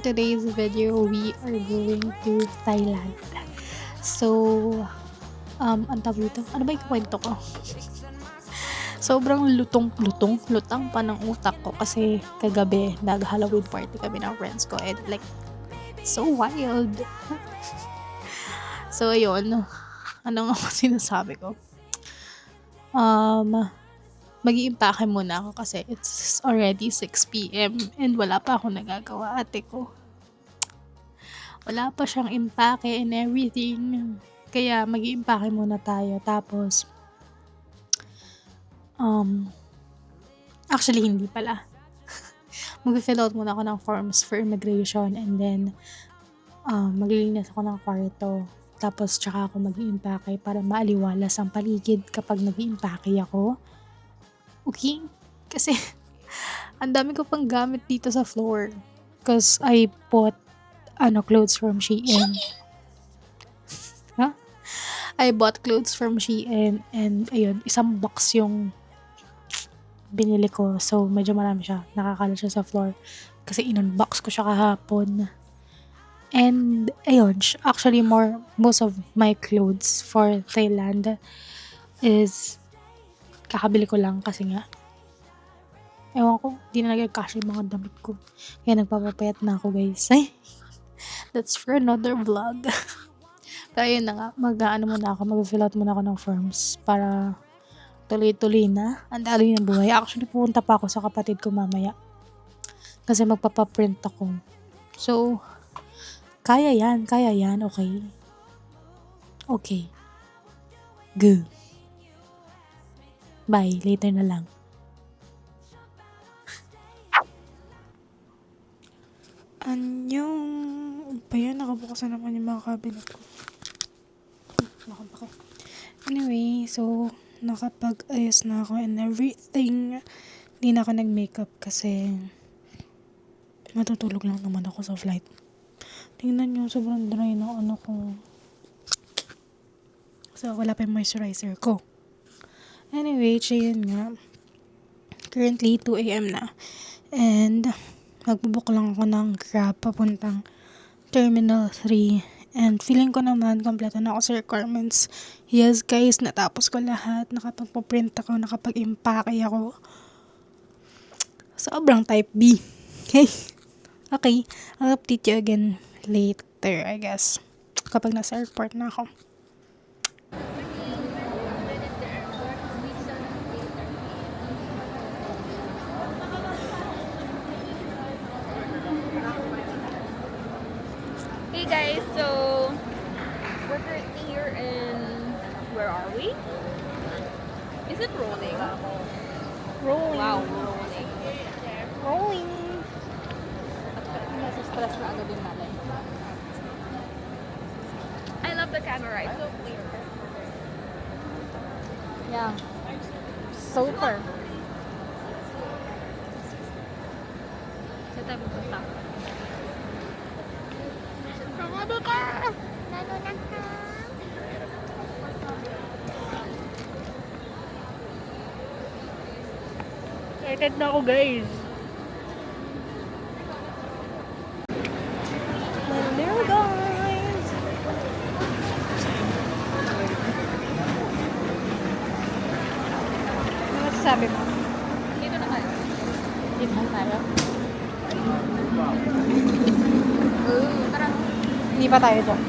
today's video, we are going to Thailand. So, ang tawag dito? Ano ba yung kwento ko? Sobrang lutang pa ng utak ko kasi kagabi nag-Halloween party kami ng friends ko and like, so wild. So, ayun. Ano nga sinasabi ko? Mag-iimpake muna ako kasi it's already 6 p.m. and wala pa ako nagagawa, ate ko. Wala pa siyang impake and everything. Kaya mag-iimpake muna tayo. Tapos, actually hindi pala. Mag-fill out muna ako ng forms for immigration and then maglilinis ako ng kwarto. Tapos, tsaka ako mag-iimpake para maaliwalas ang paligid kapag nag-iimpake ako. Okay? Kasi, ang dami ko pang gamit dito sa floor. Because I bought, clothes from Shein. Huh? I bought clothes from Shein and, ayun, isang box yung binili ko. So, medyo marami siya. Nakakalat siya sa floor. Kasi in-unbox ko siya kahapon. And, ayun, actually, most of my clothes for Thailand is kakabili ko lang kasi nga ewan ko, di na nagkakasya yung mga damit ko. Kaya nagpapapayat na ako, guys. Ay, that's for another vlog. Pero yun na nga, muna ako, mag-fill out muna ako ng forms para tuloy-tuloy na. Ang dali ng buhay. Actually, pupunta pa ako sa kapatid ko mamaya. Kasi magpapaprint ako. So, kaya yan, okay? Okay. Go. Bye, later na lang. Anyong. Pa yan, nakabukas na naman yung mga cabinet ko. Nakabaka. Anyway, so, nakapag-ayos na ako and everything. Hindi na ako nag-makeup kasi matutulog lang naman ako sa flight. Tingnan nyo, sobrang dry na ano ko. So, wala pa yung moisturizer ko. Anyway, yun nga. Currently, 2 a.m. na. And, magbubook lang ako ng Grab papuntang Terminal 3. And, feeling ko naman, kompleto na ako sa requirements. Yes, guys, natapos ko lahat. Nakapag-print ako, nakapag-impake ako. Sobrang type B. Okay? Okay, I'll update you again later, I guess. Kapag nasa airport na ako. Hey guys, so we're currently here in, where are we? Is it rolling? Rolling. Wow, rolling. Rolling. Nasa stress na ano din natin. I love the camera, it's so clear. Yeah. Super. Saan tayo pupunta? Excited na ako, guys. Hello, guys. Ano masasabi mo? Dito na tayo. Dito lang tayo. Tara. Hindi pa tayo dyan.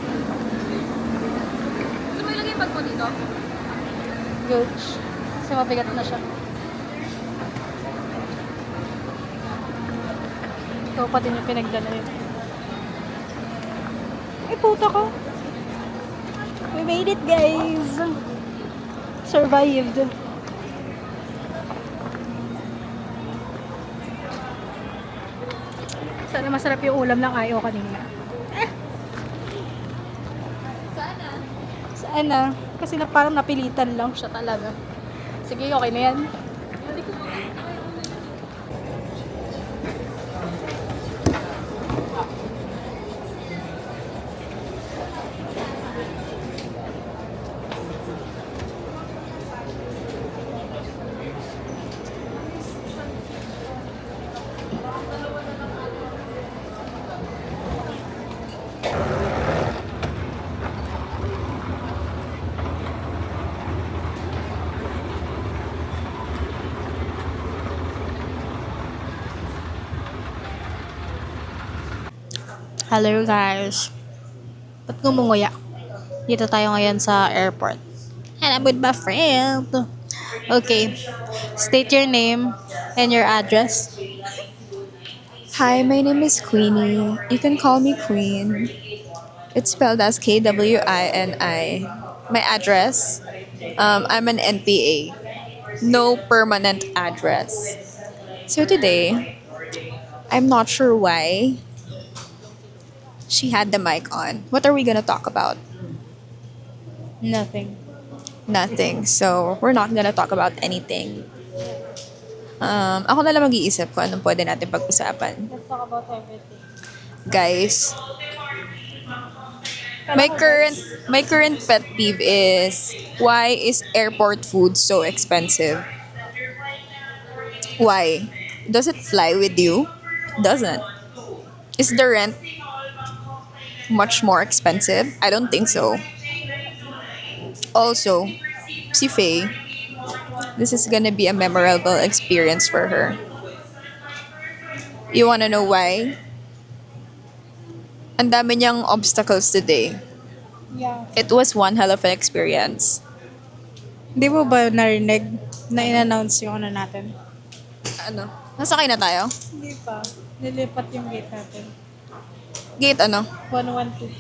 Gusto mo ilagay yung bag mo dito? Gooch. Kasi mabigat na siya. Ikaw pa din yung pinagdala yun. Ay, puta ko. We made it, guys. Survived. Sana masarap yung ulam ng ayo kanina. Sana. Kasi parang napilitan lang siya talaga. Sige, okay na yan. Hello guys. Ba't ngumunguya? Dito tayo ngayon sa airport. And I'm with my friend. Okay. State your name and your address. Hi, my name is Queenie. You can call me Queen. It's spelled as Kwini. My address, I'm an NPA. No permanent address. So today, I'm not sure why she had the mic on. What are we gonna talk about? Nothing. Nothing. So we're not gonna talk about anything. Ako na lang mag-iisip kung anong pwede natin pag-usapan. Let's talk about everything. Guys, my current pet peeve is, why is airport food so expensive? Why? Does it fly with you? Doesn't. Is the rent much more expensive? I don't think so. Also, si Faye, this is gonna be a memorable experience for her. You wanna know why? Ang dami niyang obstacles today. Yeah. It was one hell of an experience. Di mo ba narinig na in-announce yung ano natin? Ano? Nasakay na tayo? Hindi pa. Nilipat yung gate natin. Gate ano? 112.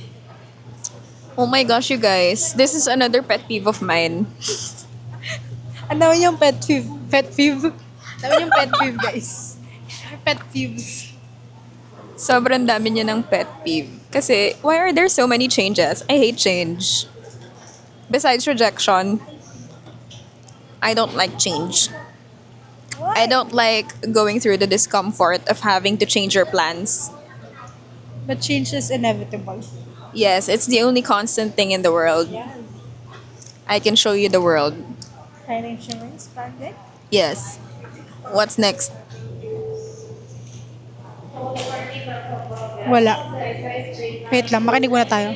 Oh my gosh, you guys. This is another pet peeve of mine. Ang dami yung pet peeve. Pet peeve? Ang dami yung pet peeve, guys. Pet peeves. Sobrang dami niya ng pet peeve. Kasi, why are there so many changes? I hate change. Besides rejection, I don't like change. I don't like going through the discomfort of having to change your plans. But change is inevitable. Yes, it's the only constant thing in the world. Yeah. I can show you the world. Fire insurance project? Yes. What's next? Wala. Wait lang, makinig muna tayo.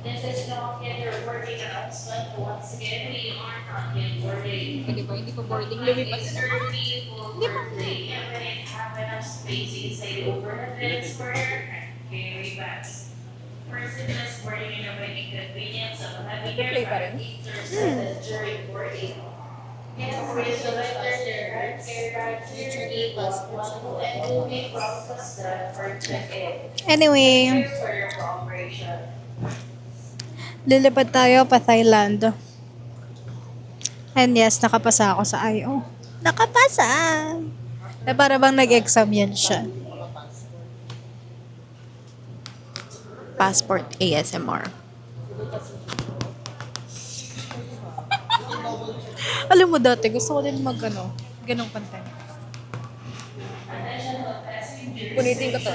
This is not yet your boarding announcement. Once again, we are not yet boarding. Hindi pa boarding. It's early, full boarding, and when it have enough space inside overhead bins for your carry bags. First, it is boarding in a very convenience of having your Play pa rin? seated during boarding. Yes, we select their carry bags here, and will be processed for check-in. Anyway, For your cooperation. lilipad tayo pa Thailand. And yes, nakapasa ako sa IO. Nakapasa! Eh, para bang nag-exam yan siya. Passport ASMR. Alam mo dati, gusto ko din mag-ano, ganong content. Punitin ko to.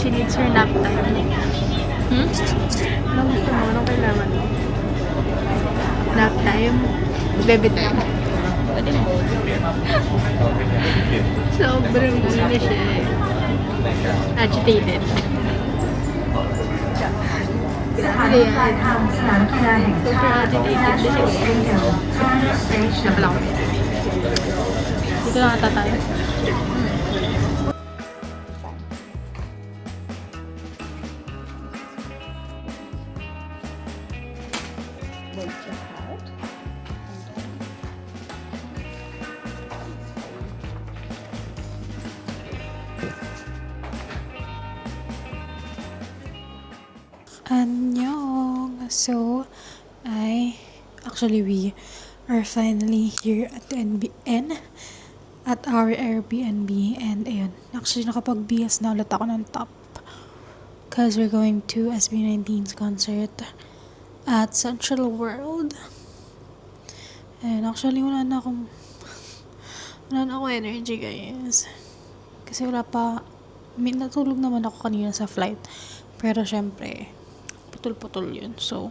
She needs her nap time. Anong gusto mo? Anong kailangan mo? Nap time? Baby time? Pwede mo. Sobrang ano siya eh. Agitated. สถานีปลายทางสนามกีฬาแห่งชาติ National Stadium Transit Station Dito na ata tayo. Annyeong! So, we are finally here at the NBN, at our Airbnb, and ayun, actually nakapag-BS na ulit ako ng top. Because we're going to SB19's concert at Central World. And actually, wala na akong energy, guys. Kasi natulog naman ako kanina sa flight. Pero syempre, putol-putol yun. So,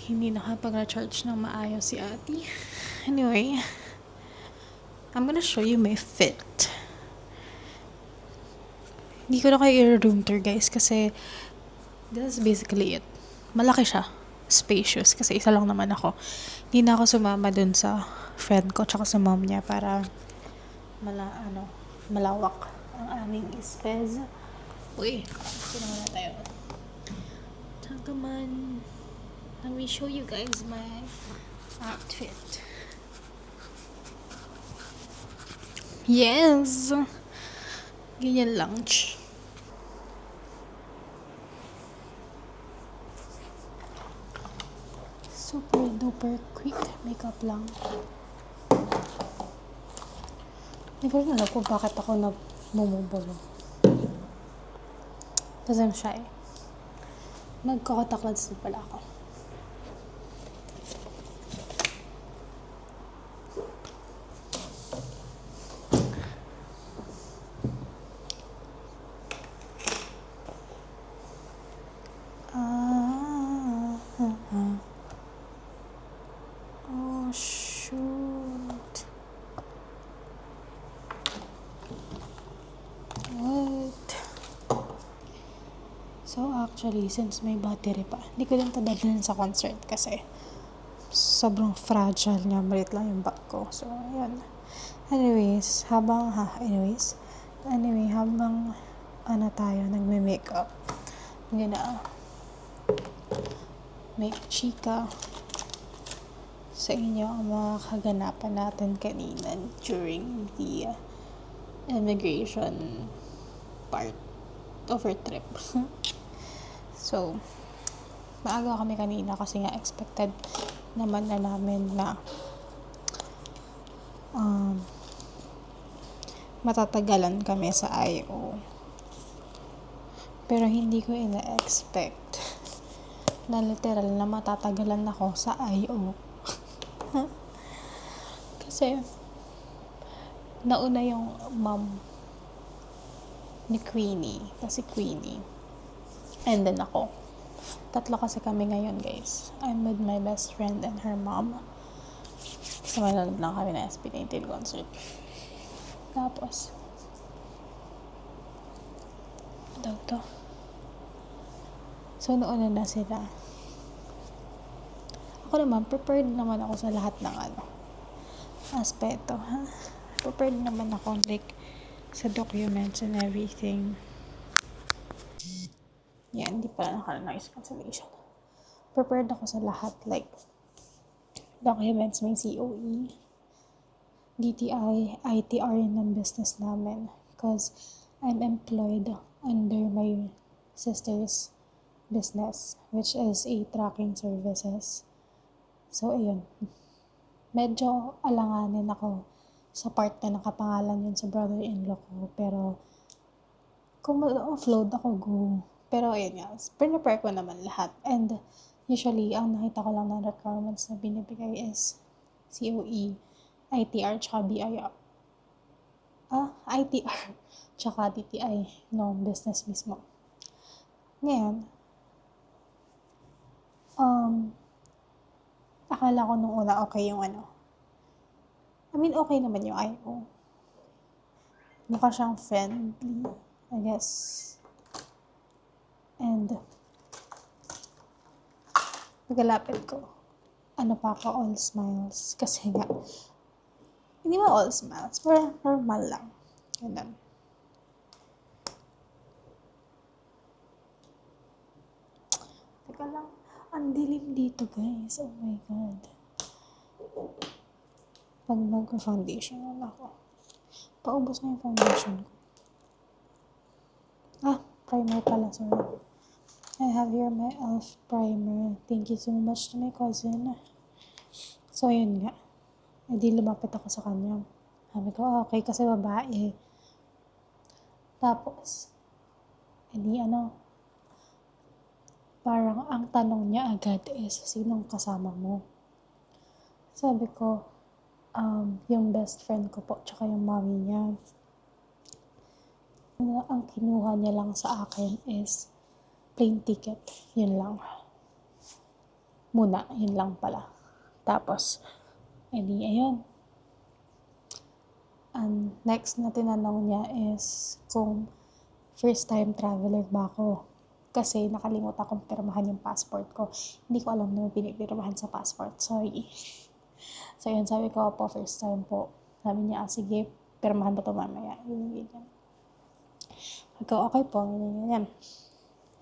hindi nakapag-recharge ng maayos si ate. Anyway, I'm gonna show you my fit. Hindi ko na kayo i-room tour, guys, kasi this is basically it. Malaki siya. Spacious. Kasi isa lang naman ako. Hindi na ako sumama dun sa friend ko tsaka sa mom niya para malawak ang aming space. Uy, ito naman na tayo. Come on. Let me show you guys my outfit. Yes! Ganyan lang. Super duper quick makeup lang. Hindi ko rin alam kung bakit ako nagmumubulo. Because I'm shy. Nagkakataklads din pala ako. Oh, shoot. What? So, actually, since may battery pa, hindi ko din ito dadalhin sa concert kasi sobrang fragile niya. Malit lang yung bag ko. So, ayan. Habang tayo nagme-makeup, I'm gonna make chika sa inyo ang mga kaganapan natin kanina during the immigration part of our trip. So, maaga kami kanina kasi nga expected naman na namin na matatagalan kami sa I.O. Pero hindi ko ina-expect na literal na matatagalan ako sa I.O. Kasi nauna yung mom ni Queenie, and then ako. Tatlo kasi kami ngayon, guys. I'm with my best friend and her mom. Kasi manonood lang kami na SB19 concert. Tapos to. So, nauna na sila. Ako naman, prepared naman ako sa lahat ng aspeto, ha? Prepared naman ako, like, sa documents and everything. Yan, hindi pala naka-noise cancellation. Prepared ako sa lahat, like, documents, may COE, DTI, ITR ng business namin. Because I'm employed under my sister's business, which is a tracking services. So, ayun. Medyo alanganin ako sa part na nakapangalan yun sa brother-in-law ko. Pero, kung mag-offload ako, go. Pero, ayun nga. Prepare ko naman lahat. And, usually, ang nakita ko lang na requirements na binibigay is COE, ITR, tsaka BIR. ITR, tsaka DTI, no, business mismo. Ngayon, akala ko nung una okay yung okay naman yung I.O. Mukha siyang friendly, I guess. And, pagkalapit ko, all smiles. Kasi nga, hindi mo all smiles, pero normal lang. Ganun. Teka lang, ang dilim dito, guys. Oh my God. Pag mag-foundation na ako. Paubos na yung foundation ko. Primer pala, sorry. I have here my e.l.f. primer. Thank you so much to my cousin. So, yun nga. E di lumapit ako sa kanya. Sabi ko, okay, kasi babae. Tapos, e di parang ang tanong niya agad is, sinong kasama mo? Sabi ko, yung best friend ko po, tsaka yung mommy niya. Ang kinuha niya lang sa akin is plane ticket. Yun lang. Muna, yun lang pala. Tapos, edi ayun. And next na tinanong niya is kung first time traveler ba ako. Kasi nakalimutan kong pirmahan yung passport ko. Hindi ko alam na may pinipirmahan sa passport. Sorry. So yun, sabi ko po, first time po. Sabi niya, sige, pirmahan ba ito mamaya? Yun. Okay po, ganyan.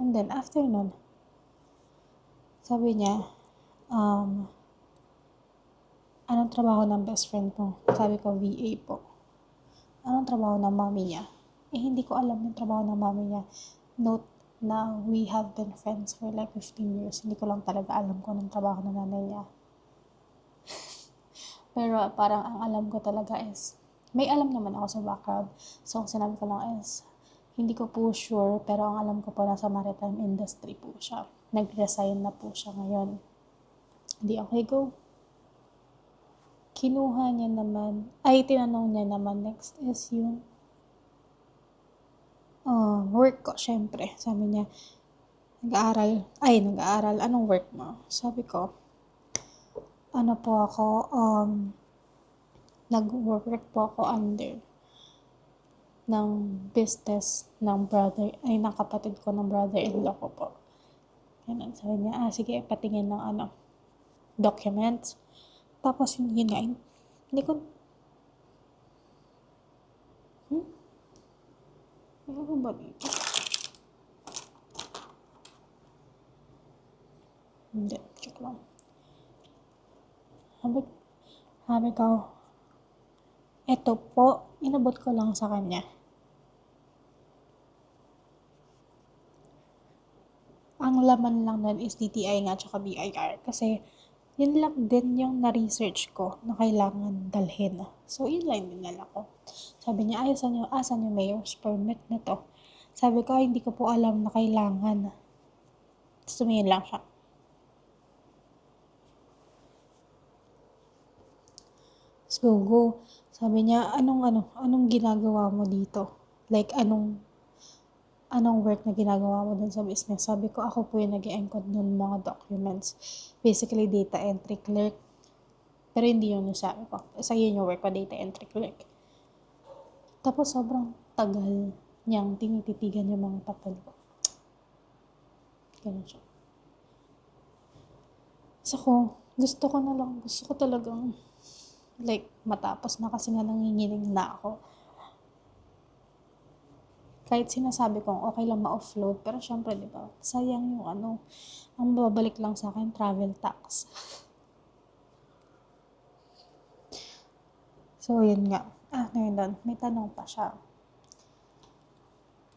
And then, after nun, sabi niya, anong trabaho ng best friend mo? Sabi ko, VA po. Anong trabaho ng mommy niya? Hindi ko alam yung trabaho ng mommy niya. Note na we have been friends for like 15 years. Hindi ko lang talaga alam kung anong trabaho ng nanay niya. Pero parang ang alam ko talaga is, may alam naman ako sa background. So, ang sinabi ko lang is, hindi ko po sure, pero ang alam ko po nasa maritime industry po siya. Nag-resign na po siya ngayon. Hindi, okay, go. Kinuha niya naman, tinanong niya naman next is yung work ko, syempre. Sabi niya, nag-aaral, anong work mo? Sabi ko, nag-work po ako under ng business ng kapatid ko, ng brother-in-law ko po. Ganun, sabi niya, sige, patingin ng documents. Tapos, yun nga, hindi ko, ano ba dito? Hindi, check lang. Sabi ko, eto po, inabot ko lang sa kanya. Ang laman lang nun is DTI nga, tsaka BIR. Kasi, yun lang din yung na-research ko na kailangan dalhin. So, yun lang dinala ko. Sabi niya, asan yung mayor's permit na to? Sabi ko, hindi ko po alam na kailangan. Tumingin lang siya. So, go. Sabi niya, anong ginagawa mo dito? Like, anong work na ginagawa mo dun sa business? Sabi ko, ako po yung nag-encode ng mga documents. Basically, data entry clerk. Pero hindi yun yung sabi ko. Isa yun yung work ko, data entry clerk. Tapos, sobrang tagal niyang tinititigan yung mga papel ko. Ganun siya. So, gusto ko talagang like, matapos na kasi nga nanginginig na ako. Kahit sinasabi kong okay lang ma-offload, pero syempre, di ba, sayang yung ang babalik lang sa akin, travel tax. So, yun nga. Ngayon, may tanong pa siya.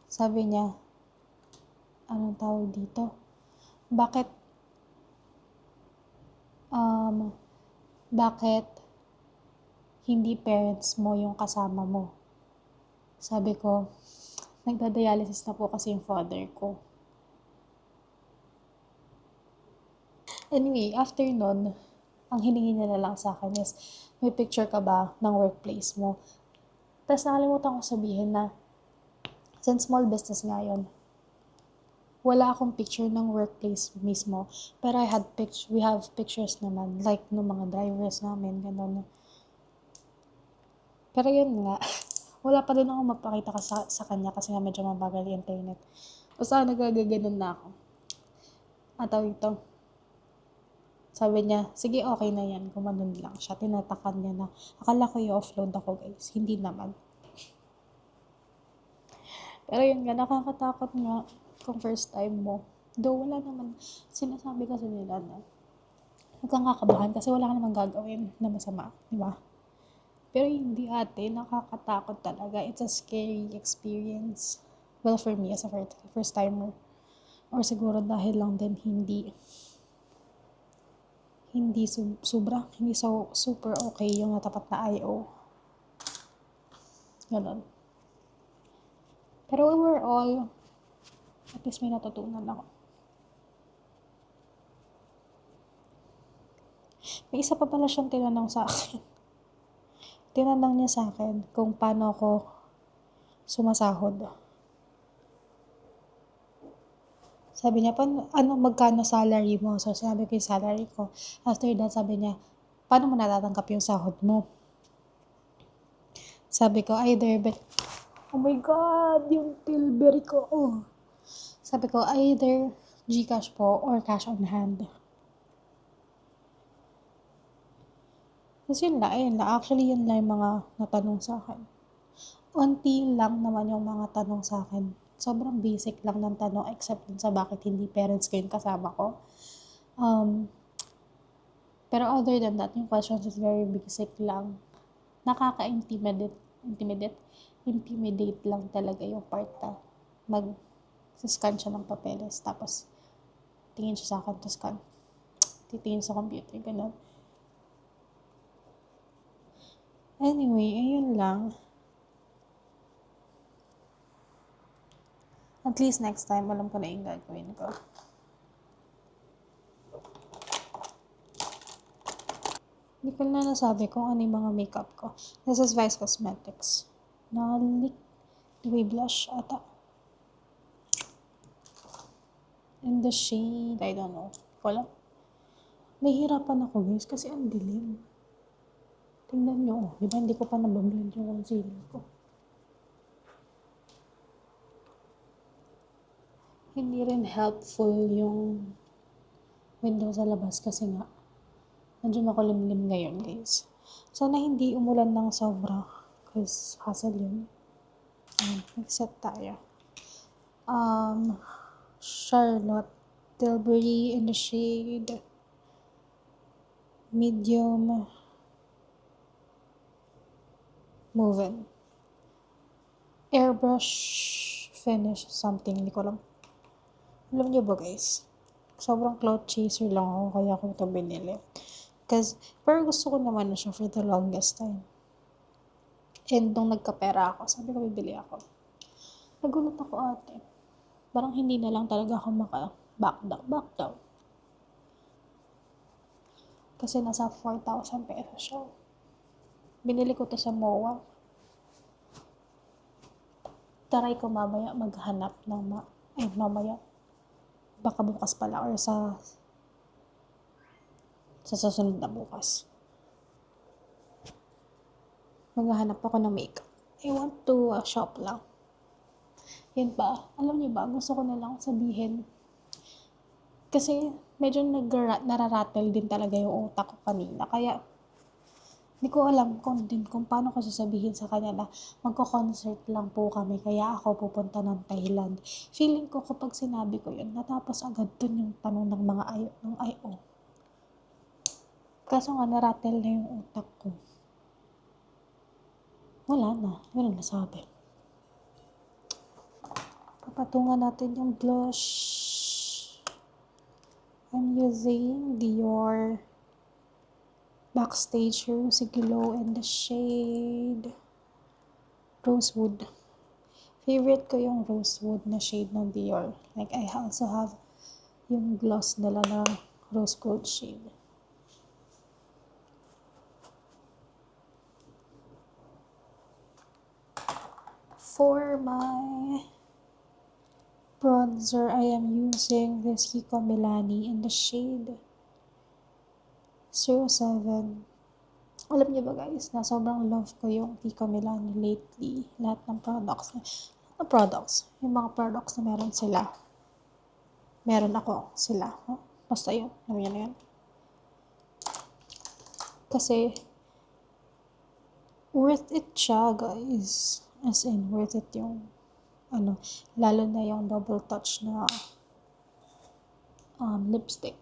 Sabi niya, anong tawag dito? Bakit hindi parents mo yung kasama mo? Sabi ko, nagda-dialysis na po kasi yung father ko. Anyway, after nun, ang hiningi niya na lang sa akin is, may picture ka ba ng workplace mo? Tapos nakalimutan ko sabihin na, since small business nga yun, wala akong picture ng workplace mismo. Pero we have pictures naman, like ng mga drivers namin, gano'n. Pero yun nga, wala pa din ako mapakita sa kanya kasi nga medyo mabagal yung internet. Basta nagagaganon na ako. Ito. Sabi niya, sige, okay na yan. Kumanon lang siya. Tinatakan niya na. Akala ko i-offload ako, guys. Hindi naman. Pero yun nga, nakakatakot nga kung first time mo. Though wala naman, sinasabi kasi nila na huwag kang kakabahan kasi wala ka namang gagawin na masama. Diba? Pero hindi ate, nakakatakot talaga. It's a scary experience. Well, for me, as a first timer. Or siguro dahil lang din hindi sobra, hindi super okay yung natapat na IO. Ganun. Pero overall, at least may natutunan ako. May isa pa pala siyang tinanong sa akin. Tinanong niya sa akin kung paano ako sumasahod. Sabi niya, magkano salary mo? So, sinabi ko yung salary ko. After that, sabi niya, paano mo natatanggap yung sahod mo? Sabi ko, oh my God, yung Tilbury ko. Oh. Sabi ko, either GCash po or cash on hand. Tapos yun lang. Actually, yun lang yung mga natanong sa akin. Unti lang naman yung mga tanong sa akin. Sobrang basic lang ng tanong except dun sa bakit hindi parents ko yung kasama ko. Pero other than that, yung questions is very basic lang. Intimidate lang talaga yung part na mag-scan siya ng papeles. Tapos, tingin siya sa akin, to scan. Titingin sa computer, gano'n. Anyway, ayun lang. At least next time, alam ko na yung gagawin ko. Hindi ko na nasabi kung ano yung mga makeup ko. This is Vice Cosmetics. Dewy Blush ata. In the shade, I don't know. Wala. Nahihirapan ako guys kasi ang dilim. Tingnan nyo. Diba hindi ko pa nabablend yung concealer ko. Hindi rin helpful yung window sa labas kasi nga medyo makulimlim ngayon guys. Sana hindi umulan ng sobra because hassle yun. Nag-set tayo. Charlotte Tilbury in the shade medium move-in. Airbrush finish something, hindi ko alam. Alam niyo ba guys, sobrang cloud chaser lang ako kaya ko ito binili. Pero gusto ko naman na siya for the longest time. And nung nagkapera ako, sabi ko bibili ako. Nagulat ako ate. Parang hindi na lang talaga ako back down. Kasi nasa 4,000 pesos siya. Binili ko to sa MOA. Taray ko mamaya maghanap ng mamaya. Baka bukas pala or sa susunod na bukas. Maghahanap ako ng makeup. I want to shop lang. Yan ba? Alam niyo ba, gusto ko na lang sabihin. Kasi medyo nararatel din talaga yung utak ko kanina. Kaya, hindi ko alam kung paano ko sasabihin sa kanya na magko-concert lang po kami. Kaya ako pupunta ng Thailand. Feeling ko kapag sinabi ko yun, natapos agad dun yung tanong ng mga IO. Kaso nga naratel na yung utak ko. Wala na. Yun ang nasabi. Papatungan natin yung blush. I'm using Dior Backstage Rosy Glow in the shade Rosewood. Favorite ko yung Rosewood na shade ng Dior. Like, I also have yung gloss nila na rose gold shade. For my bronzer, I am using this Kiko Milani in the shade 07. Alam niyo ba guys, na sobrang love ko yung Kiko Milani lately. Lahat ng products. Yung mga products na meron sila. Meron ako sila. Huh? Basta yun. Alam niyo na yun. Kasi, worth it siya guys. As in, worth it yung lalo na yung double touch na lipstick.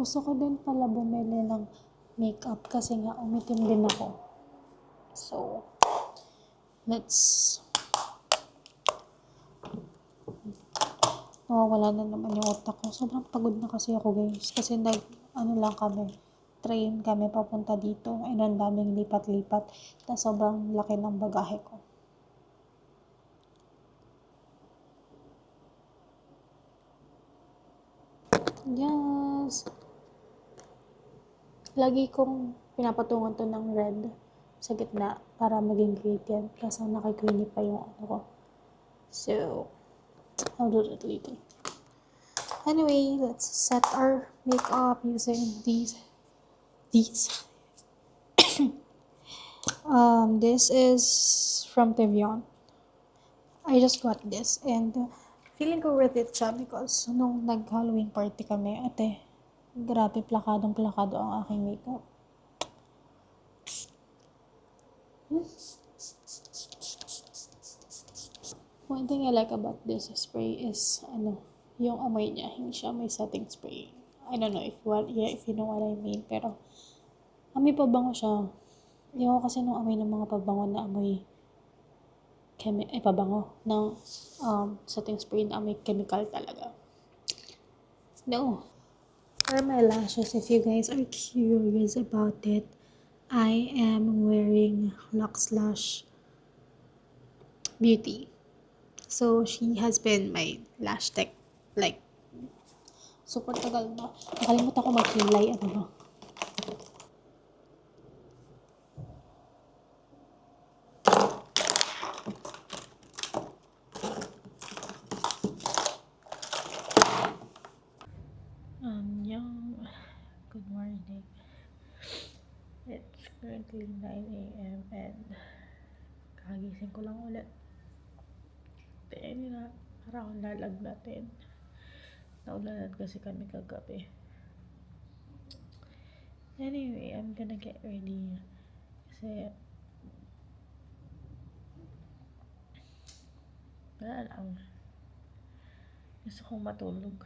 Gusto ko din pala bumili ng makeup kasi nga umitim din ako. So, let's... Nawawala na naman yung utak ko. Sobrang pagod na kasi ako, guys. Kasi train kami papunta dito. And ang daming lipat-lipat. Na sobrang laki ng bagahe ko. Yes! Lagi kong pinapatungan to ng red sa gitna para maging gradient. Kaso nakikwini pa yung ano ko. So, I'll do that later. Anyway, let's set our makeup using these. This is from Tevion. I just got this and feeling ko worth it siya because nung nag-Halloween party kami, ate, grabe plakadong-plakado ang aking makeup. One thing I like about this spray is, yung amoy niya, hindi siya may setting spray. I don't know if you know what I mean, pero amoy pabango siya. Yung kasi nung amoy ng mga pabango na amoy pabango ng setting spray na amoy chemical talaga. No. For my lashes, if you guys are curious about it, I am wearing Lux Lash Beauty. So, she has been my lash tech, like, super tagal na. Nakalimutan ko mag-kilay, good morning. It's currently 9 a.m. and kagising ko lang ulit. Ayun na, parang lalag natin. Naulanan kasi kami kagabi. Anyway, I'm gonna get ready. Kasi, wala lang. Gusto kong matulog.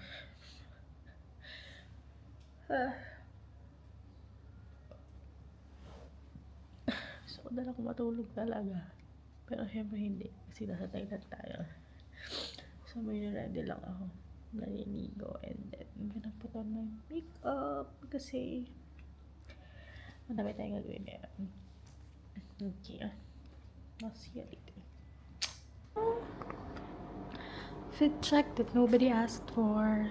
Gusto ko na lang matulog talaga. Pero syempre hindi. Kasi nasa Thailand tayo. So, may ready lang ako. Naliligo. And then, I'm gonna put on my makeup. Kasi, madami tayong gagawin ngayon. Okay. I'll see you later. Fit check that nobody asked for.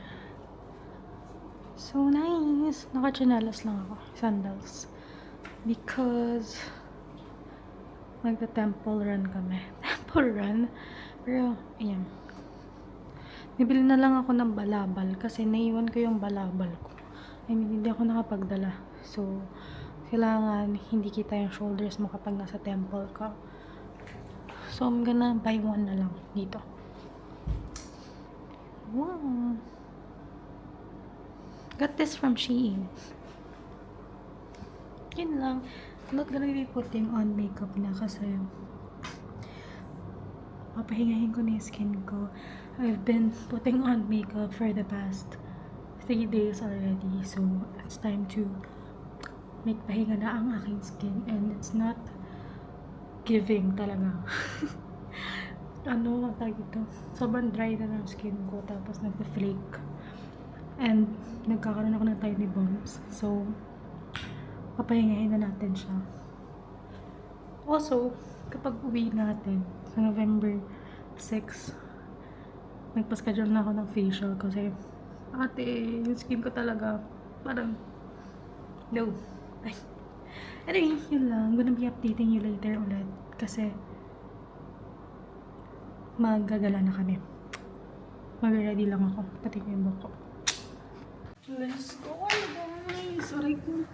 So nice. Naka-chinelas lang ako. Sandals. Because magta-temple run kami. Temple run? Pero, ayan. Bibili na lang ako ng balabal kasi naiwan ko yung balabal ko. I mean, hindi ako nakapagdala. So, kailangan hindi kita yung shoulders mo kapag nasa temple ka. So, I'm gonna buy one na lang dito. Wow! Got this from Shein. Yun lang. I'm not gonna be putting on makeup na kasi papahingahin ko na yung skin ko. I've been putting on makeup for the past 3 days already. So, it's time to make pahinga na ang aking skin. And it's not giving talaga. Ang tawag ito? Sobrang dry na ng skin ko. Tapos nagpa-flake. And nagkakaroon ako ng tiny bumps. So, papahingahin na natin siya. Also, kapag uwi natin sa November 6, nagpa-schedule na ako ng facial kasi ate, yung skin ko talaga parang no. Anyway, yun lang. I'm gonna be updating you later ulit kasi maggagala na kami. Mag-ready lang ako. Pati ko yung buhok ko. Let's go, guys! Sorry ko.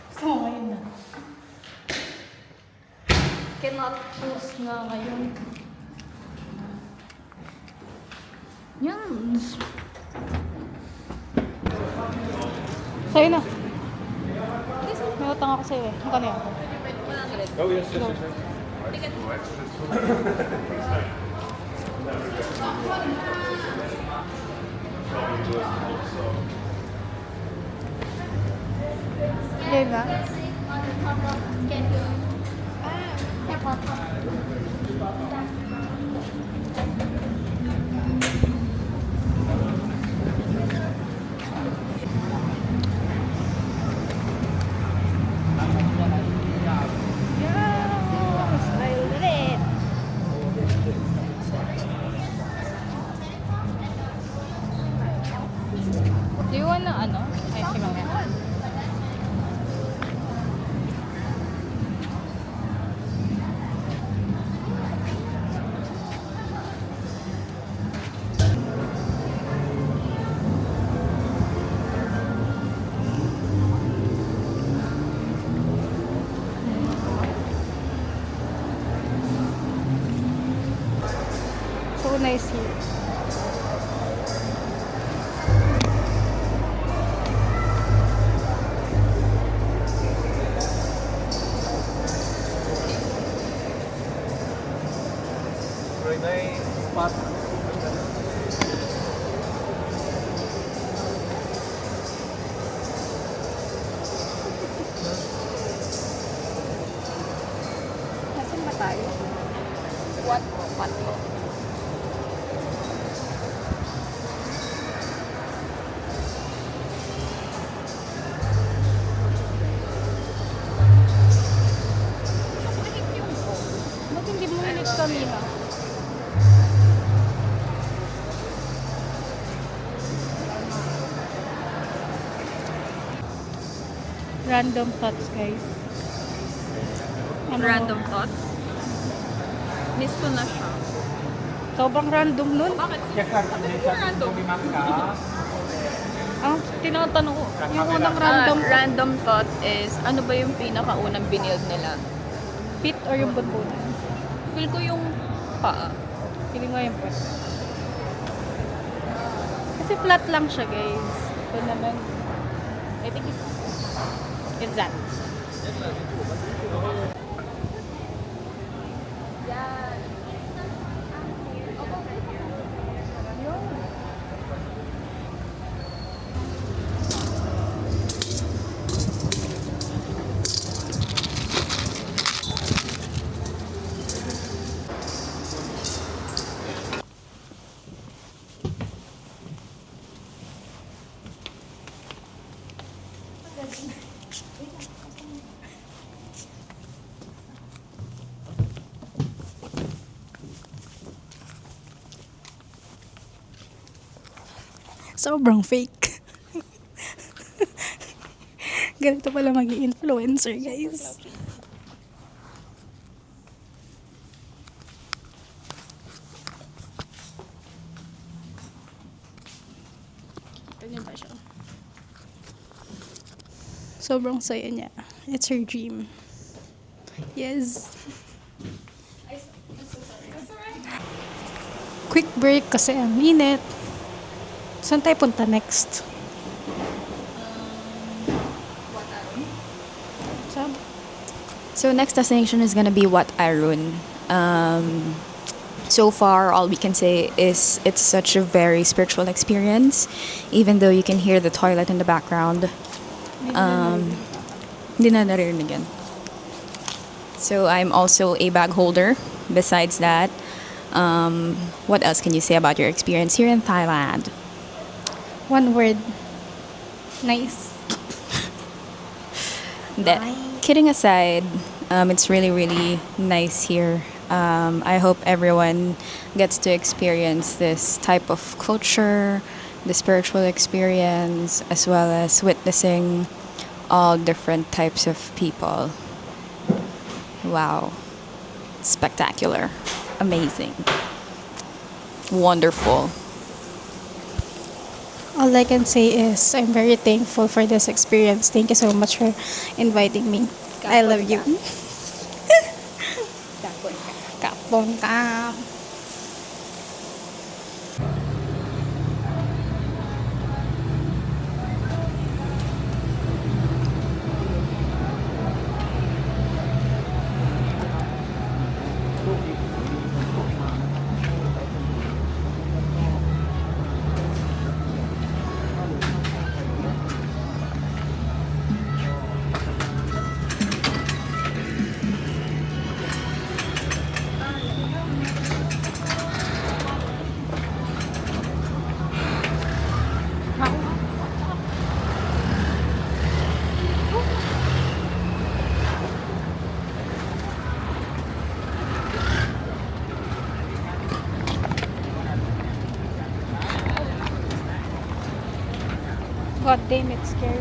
Gusto mo ngayon na. Cannot post nga ngayon. Yan. Sa'yo na. May utang ako sa'yo eh. Magkano yan? Oh, yes, yes, yes, yes. Okay na. Do you wanna ano? Ay, si mamaya. So nice here. May spot. Nasaan ba tayo? What? What? Ba't hindi mo ulit kanina? Random thoughts, guys. Ano? Random thoughts? Miss ko na siya. Sobrang random nun. Bakit? Random. Ang tinatanong ko, yung unang random Random thought is, ano ba yung pinakaunang binild nila? fit or yung bunbunan? Feel ko yung paa. Hindi nga yung pwede. Kasi flat lang siya, guys. Ito naman. I think it's that. Sobrang fake. Ganito pala maging influencer, guys. Ganyan ba siya? Sobrang saya niya. It's her dream. Yes. Quick break kasi ang init. Saan tayo punta next? Saan? So next destination is gonna be Wat Arun. So far, all we can say is it's such a very spiritual experience, even though you can hear the toilet in the background. Hindi na naririnig yan. So I'm also a bag holder. Besides that, what else can you say about your experience here in Thailand? One word. Nice. That, kidding aside, it's really, really nice here. I hope everyone gets to experience this type of culture, the spiritual experience, as well as witnessing all different types of people. Wow. Spectacular. Amazing. Wonderful. All I can say is I'm very thankful for this experience. Thank you so much for inviting me. I love you. Kapon ka. God damn, it's scary.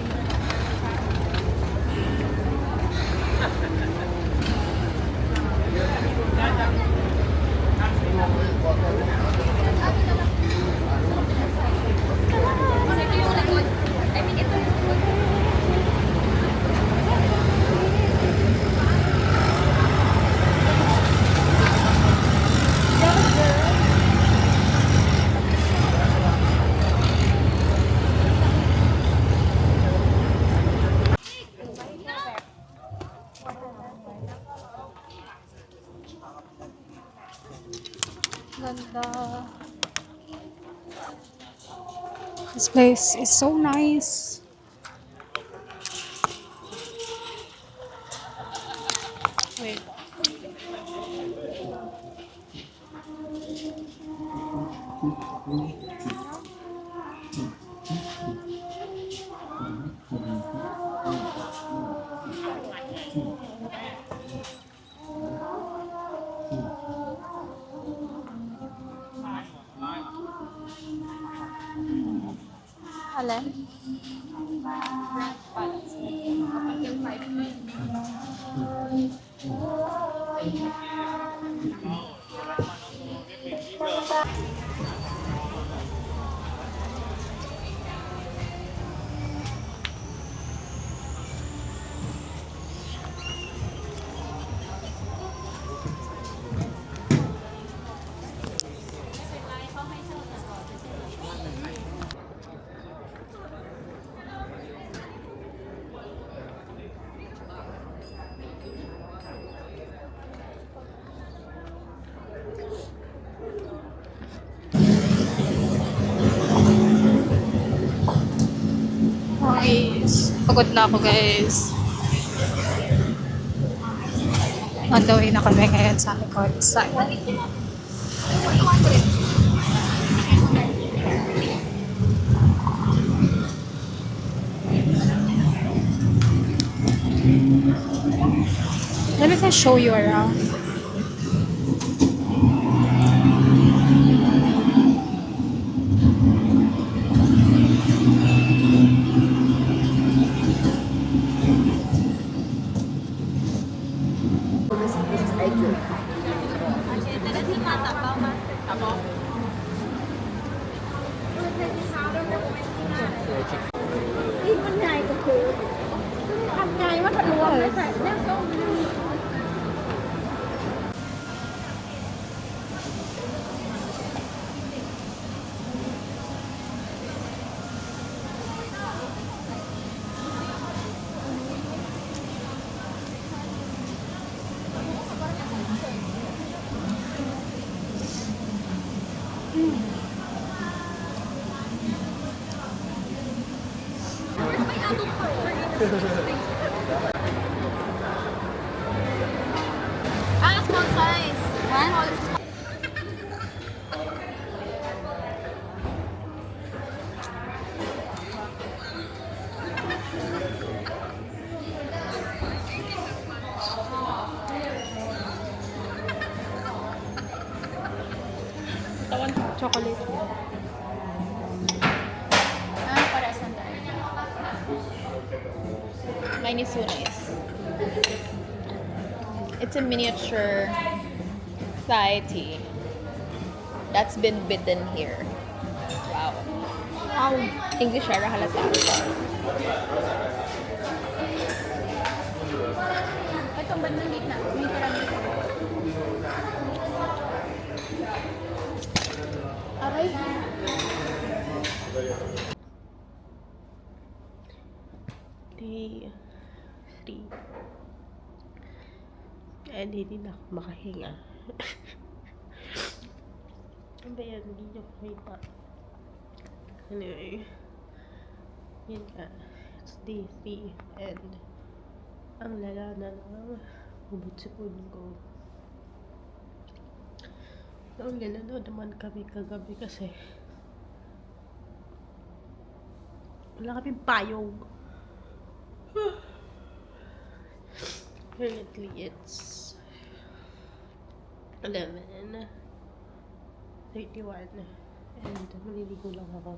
Ito yung likod. I mean, ito yung likod. Ganda. This place is so nice. Wait. Alin? Guys, pagod na ako guys. On the way na kami ngayon sa likod side. Let me just show you around. Ah, small size. Chocolate. Ah, para saan tayo? Mine is so nice. It's a miniature Thai tea that's been bitten here. Wow. Wow. English ara halata. Ito ba nang gitna? May karami. Aray. Day 3. Hindi din ako makahinga. Ano ba yan? Hindi nyo kita. Anyway. Yun nga. It's day 3 and ang lala na ng ubot-sipon ko. Ang nanonood naman kami kagabi kasi wala kaming payong. Currently it's 11:31 and maliligo lang ako.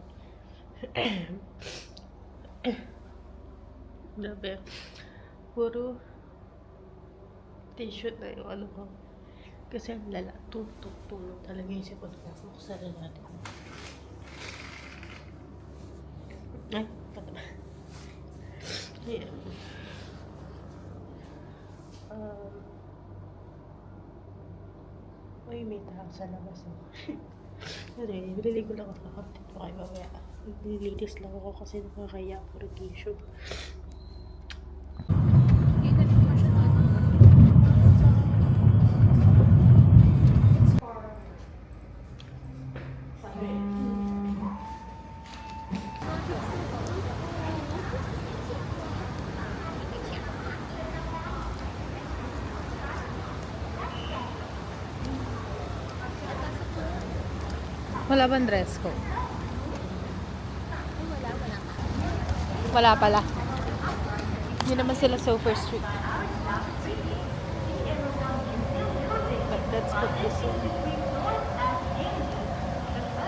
Grabe. Puro t-shirt na yung ano ko. Kasi ang lala. Tung talaga yung sipon ko. Buksan na natin. Ay, patama. Ayan. Uy, may tao sa labas. Anyway, bililigo lang ako. Kapit ko kayo mamaya. Nililitis lang ako kasi nakakaya puro tissue. Wala bang dress ko? Wala pala. Hindi naman sila so first strict. But let's put this on.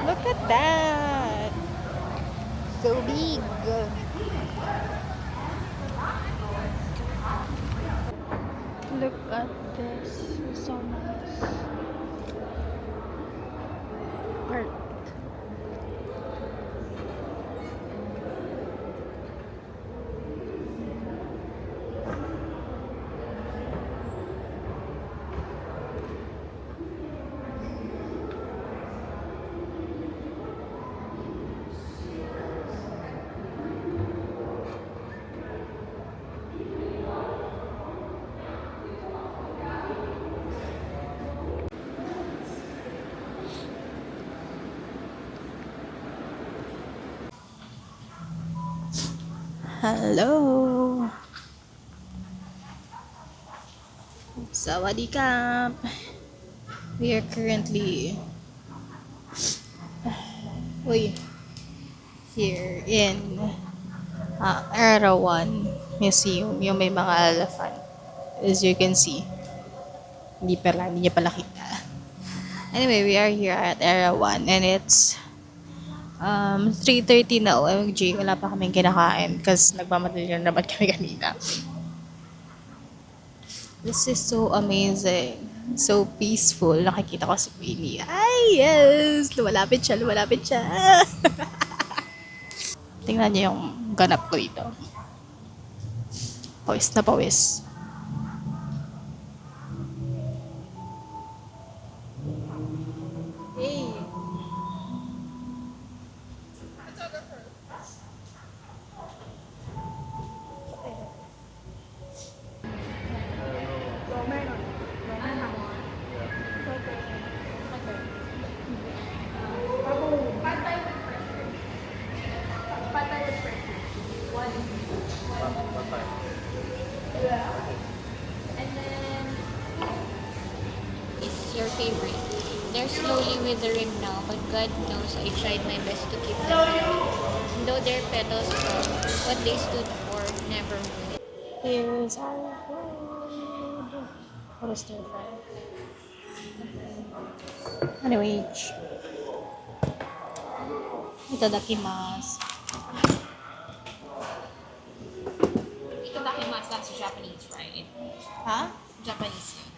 Look at that! So big! Look at this. It's so nice. Perfect. Hello! Sawadee-kap! We are currently here in Erawan Museum, yung may mga elephant. As you can see. Hindi niya pala kita. Anyway, we are here at Erawan and it's 3:30 na. OMG, wala pa kaming kinakain kasi nagmamadali na naman kami kanina. This is so amazing. So peaceful. Nakikita ko si Queenie. Ay, yes! Lumalapit siya. Tingnan niyo yung ganap ko dito. Pawis na pawis. Hey! Is your favorite? They're slowly withering now, but God knows I tried my best to keep them alive. Though their petals fall, what they stood for never will. Here's our food. What a stir fry. Anyway, itadakimasu. Itadakimasu, that's Japanese, right? Ha? Japanese yun.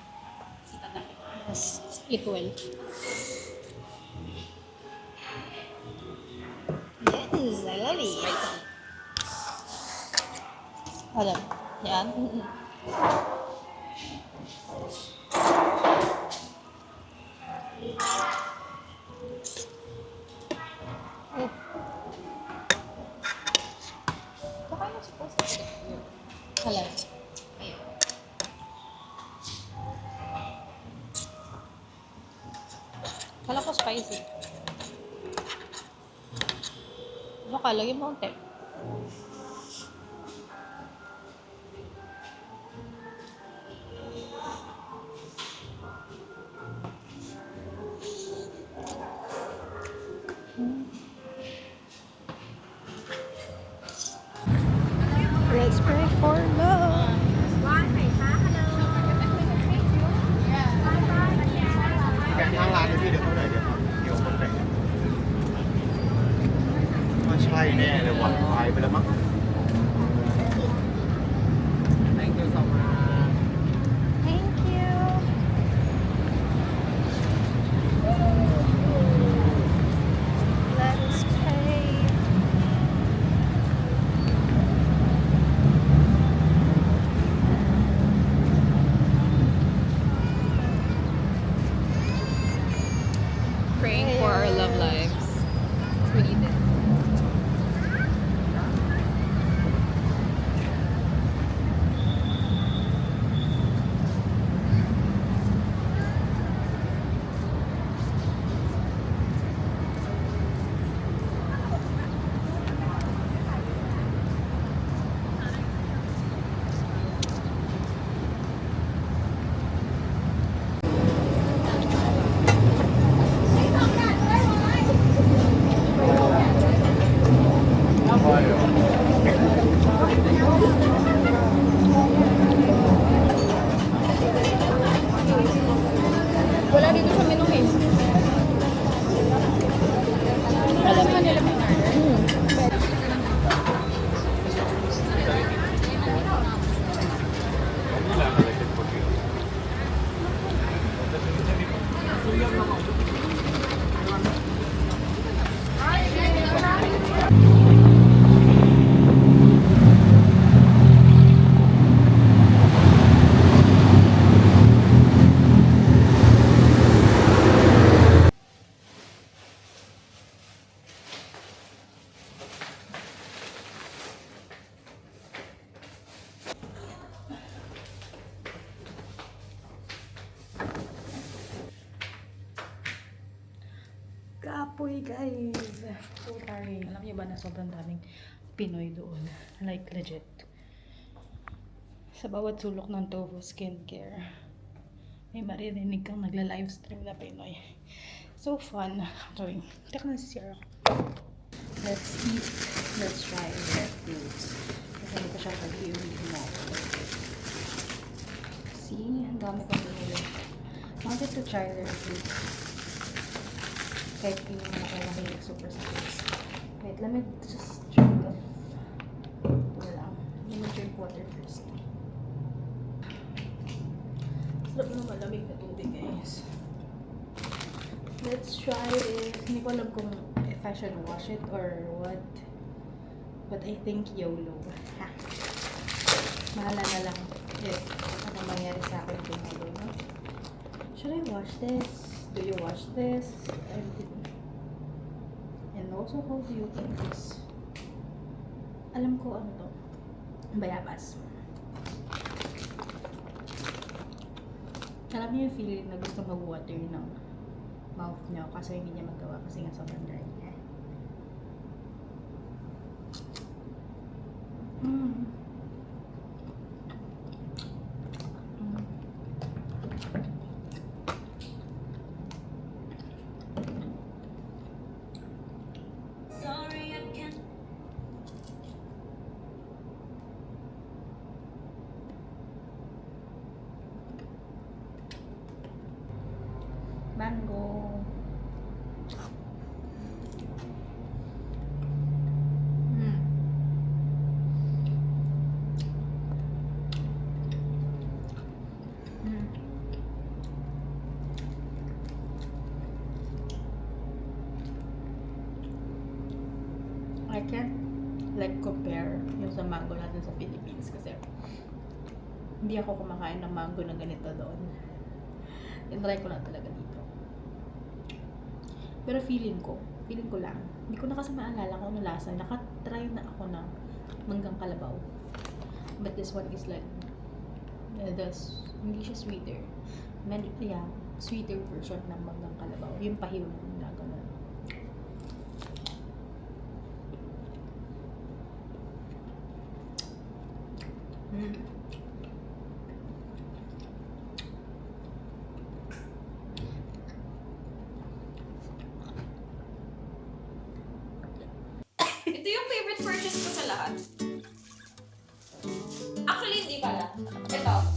Itadakimasu. Yes, eat well. Yes, I love it. Alam, yan. Oh. Baka yung supposed to be here. Alam. Ayun. Kala ko spicy. Baka lagyan mo ang tep. Let's pray for love. Uy guys, so tiring. Alam niyo ba na sobrang daming Pinoy doon? Like legit. Sa bawat sulok ng Tofu Skincare, may maririnig kang nagla-livestream na Pinoy. So fun. Sorry. Teka na si Sierra. Let's eat. Let's try their foods. Kasi hindi ko siya pag-iulit mo. See? Ang dami kong binili. Wanted to try their foods. Kahit hindi mo na kayo mahilig super salads. Wait, let me just drink of... Wala. Let me drink water first. Sarap ng malamig na tubig, guys. Let's try it. Hindi ko alam kung if I should wash it or what. But I think YOLO. Ha. Mahala na lang if ano mangyari sa akin tomorrow, no? Should I wash this? Do you wash this? And also, how do you think this? Alam ko ano to. Bayabas. Alam niyo yung feeling na gusto mag-water ng mouth niyo kasi hindi niya magawa kasi nga sobrang dry niya. Mango. I can't like compare yung sa mango natin sa Philippines kasi hindi ako kumakain ng mango na ganito doon. Tinry ko lang talaga dito. Pero feeling ko lang. Hindi ko na kasi maalala kung ano lasa. Nakatry na ako ng manggang kalabaw. But this one is like, hindi siya sweeter. Yeah, sweeter version ng manggang kalabaw. Yung pahiw na gano'n. Ito yung favorite purchase ko sa lahat. Actually, hindi pala. Ito.